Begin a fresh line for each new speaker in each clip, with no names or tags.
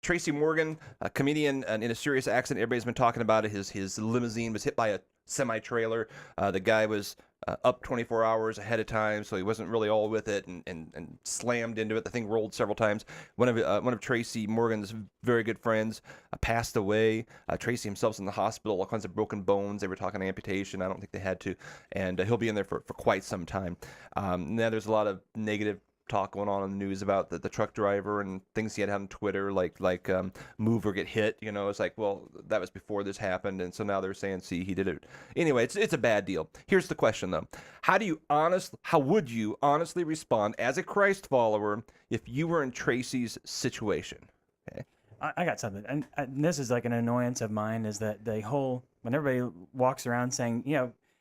Tracy Morgan, a comedian in a serious accident. Everybody's been talking about it. His limousine was hit by a semi-trailer. The guy was up 24 hours ahead of time, so he wasn't really all with it, and slammed into it. The thing rolled several times. One of Tracy Morgan's very good friends passed away. Tracy himself's in the hospital, all kinds of broken bones. They were talking amputation. I don't think they had to, and he'll be in there for quite some time. Now there's a lot of negative talk going on in the news about the truck driver and things he had on Twitter, like move or get hit. It's like, well, that was before this happened, and so now they're saying, see, he did it. Anyway, it's a bad deal. Here's the question though: how would you honestly respond as a Christ follower if you were in Tracy's situation? Okay.
I got something, and this is like an annoyance of mine, is that when everybody walks around saying,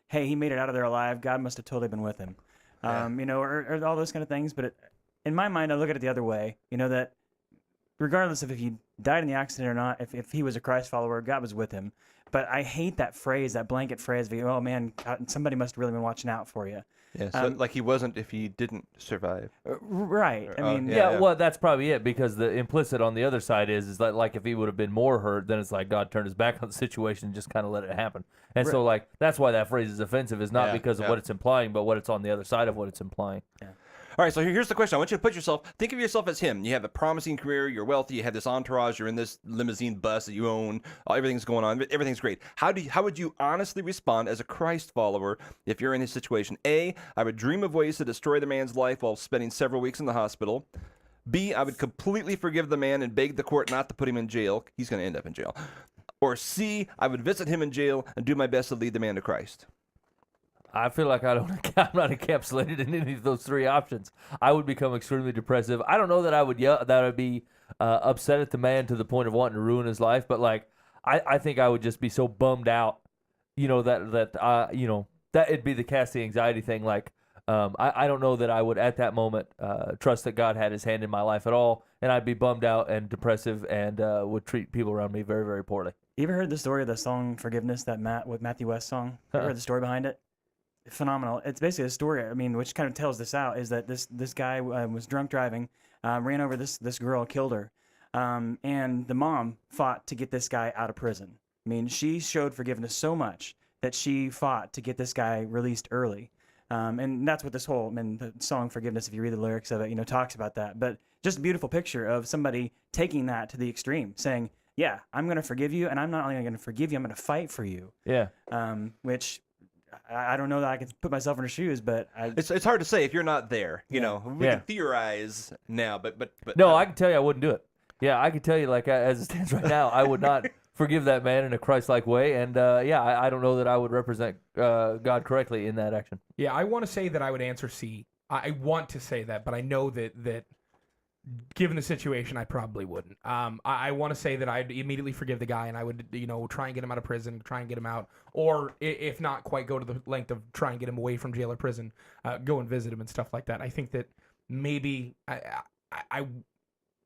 hey, he made it out of there alive, God must have totally been with him. Or all those kind of things. But in my mind, I look at it the other way, that regardless of if he died in the accident or not, if he was a Christ follower, God was with him. But I hate that phrase, that blanket phrase of, oh man, God, somebody must have really been watching out for you.
Yeah, so like he wasn't if he didn't survive.
Right. I mean,
well, that's probably it, because the implicit on the other side is that, like, if he would have been more hurt, then it's like God turned his back on the situation and just kind of let it happen. And so, like, that's why that phrase is offensive, is not because of what it's implying, but what it's on the other side of what it's implying.
Yeah. All right, so here's the question. I want you to think of yourself as him. You have a promising career, you're wealthy, you have this entourage, you're in this limousine bus that you own, everything's going on, everything's great. How would you honestly respond as a Christ follower if you're in his situation? A, I would dream of ways to destroy the man's life while spending several weeks in the hospital. B, I would completely forgive the man and beg the court not to put him in jail. He's going to end up in jail. Or C, I would visit him in jail and do my best to lead the man to Christ.
I feel like I'm not encapsulated in any of those three options. I would become extremely depressive. I don't know that I would be upset at the man to the point of wanting to ruin his life, but like I think I would just be so bummed out, that it'd be the cast the anxiety thing. Like I don't know that I would at that moment trust that God had his hand in my life at all, and I'd be bummed out and depressive and would treat people around me very, very poorly.
You ever heard the story of the song "Forgiveness"? That Matthew West song. You ever heard the story behind it? Phenomenal. It's basically a story, which kind of tells this out, is that this guy was drunk driving, ran over this girl, killed her, and the mom fought to get this guy out of prison. She showed forgiveness so much that she fought to get this guy released early. And that's what this whole, the song "Forgiveness," if you read the lyrics of it, talks about that. But just a beautiful picture of somebody taking that to the extreme, saying, yeah, I'm going to forgive you, and I'm not only going to forgive you, I'm going to fight for you.
Yeah.
Which I don't know that I can put myself in her shoes, but
it's hard to say if you're not there. We can theorize now, but
no, I can tell you I wouldn't do it. Yeah, I can tell you, like, as it stands right now, I would not forgive that man in a Christ-like way, and I don't know that I would represent God correctly in that action.
Yeah, I want to say that I would answer C. I want to say that, but I know that given the situation, I probably wouldn't. I want to say that I'd immediately forgive the guy, and I would, try and get him out of prison, try and get him out, or if not quite go to the length of try and get him away from jail or prison, go and visit him and stuff like that. I think that maybe I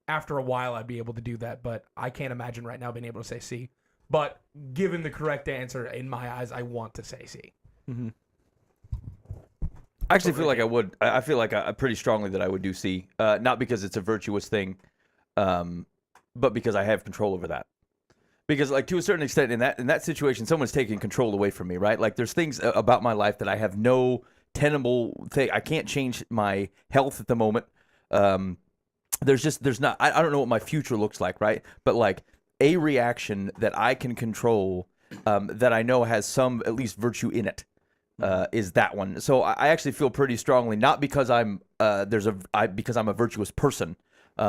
after a while I'd be able to do that, but I can't imagine right now being able to say C. But given the correct answer, in my eyes, I want to say C.
Mm-hmm.
I actually feel like I would. I feel like I pretty strongly that I would do C. Not because it's a virtuous thing, but because I have control over that. Because, like, to a certain extent, in that situation, someone's taking control away from me, right? Like, there's things about my life that I have no tenable thing. I can't change my health at the moment. There's not. I don't know what my future looks like, right? But, like, a reaction that I can control, that I know has some at least virtue in it. Is that one. So I actually feel pretty strongly, not because because I'm a virtuous person,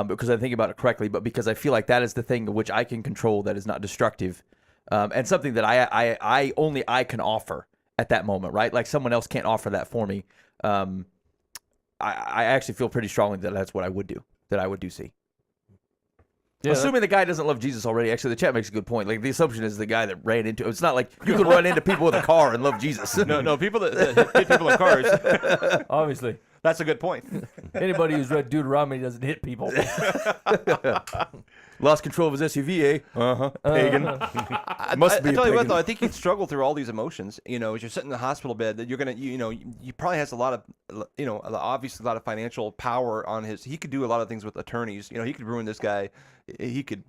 because I think about it correctly, but because I feel like that is the thing which I can control that is not destructive, and something that I only can offer at that moment, right? Like someone else can't offer that for me. I actually feel pretty strongly that that's what I would do, that I would do C. Yeah, assuming the guy doesn't love Jesus already. Actually, the chat makes a good point. Like, the assumption is the guy that ran into. It's not like you can run into people with a car and love Jesus.
No, people that hit people in cars.
Obviously,
that's a good point.
Anybody who's read Deuteronomy doesn't hit people.
Lost control of his SUV, pagan. Must be
I
a
tell you what,
pagan.
though, I think he'd struggle through all these emotions. You know, as you're sitting in the hospital bed, that you're gonna, you probably has a lot of, obviously a lot of financial power on his. He could do a lot of things with attorneys. You know, he could ruin this guy. He could,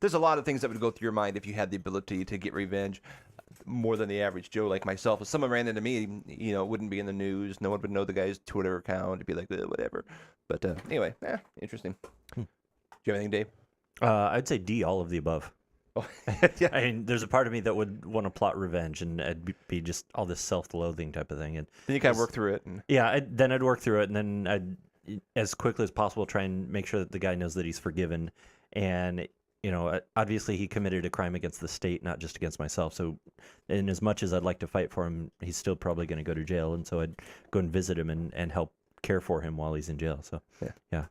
there's a lot of things that would go through your mind if you had the ability to get revenge. More than the average Joe like myself. If someone ran into me, it wouldn't be in the news. No one would know the guy's Twitter account. It'd be like, whatever. But anyway, interesting. Do you have anything, Dave?
I'd say D, all of the above.
Oh, yeah.
I mean, there's a part of me that would want to plot revenge, and it'd be just all this self-loathing type of thing. And
Then you kind of work through it. And...
yeah, then I'd work through it, and then I'd, as quickly as possible, try and make sure that the guy knows that he's forgiven. And obviously he committed a crime against the state, not just against myself. So, in as much as I'd like to fight for him, he's still probably going to go to jail, and so I'd go and visit him and help care for him while he's in jail. So, yeah.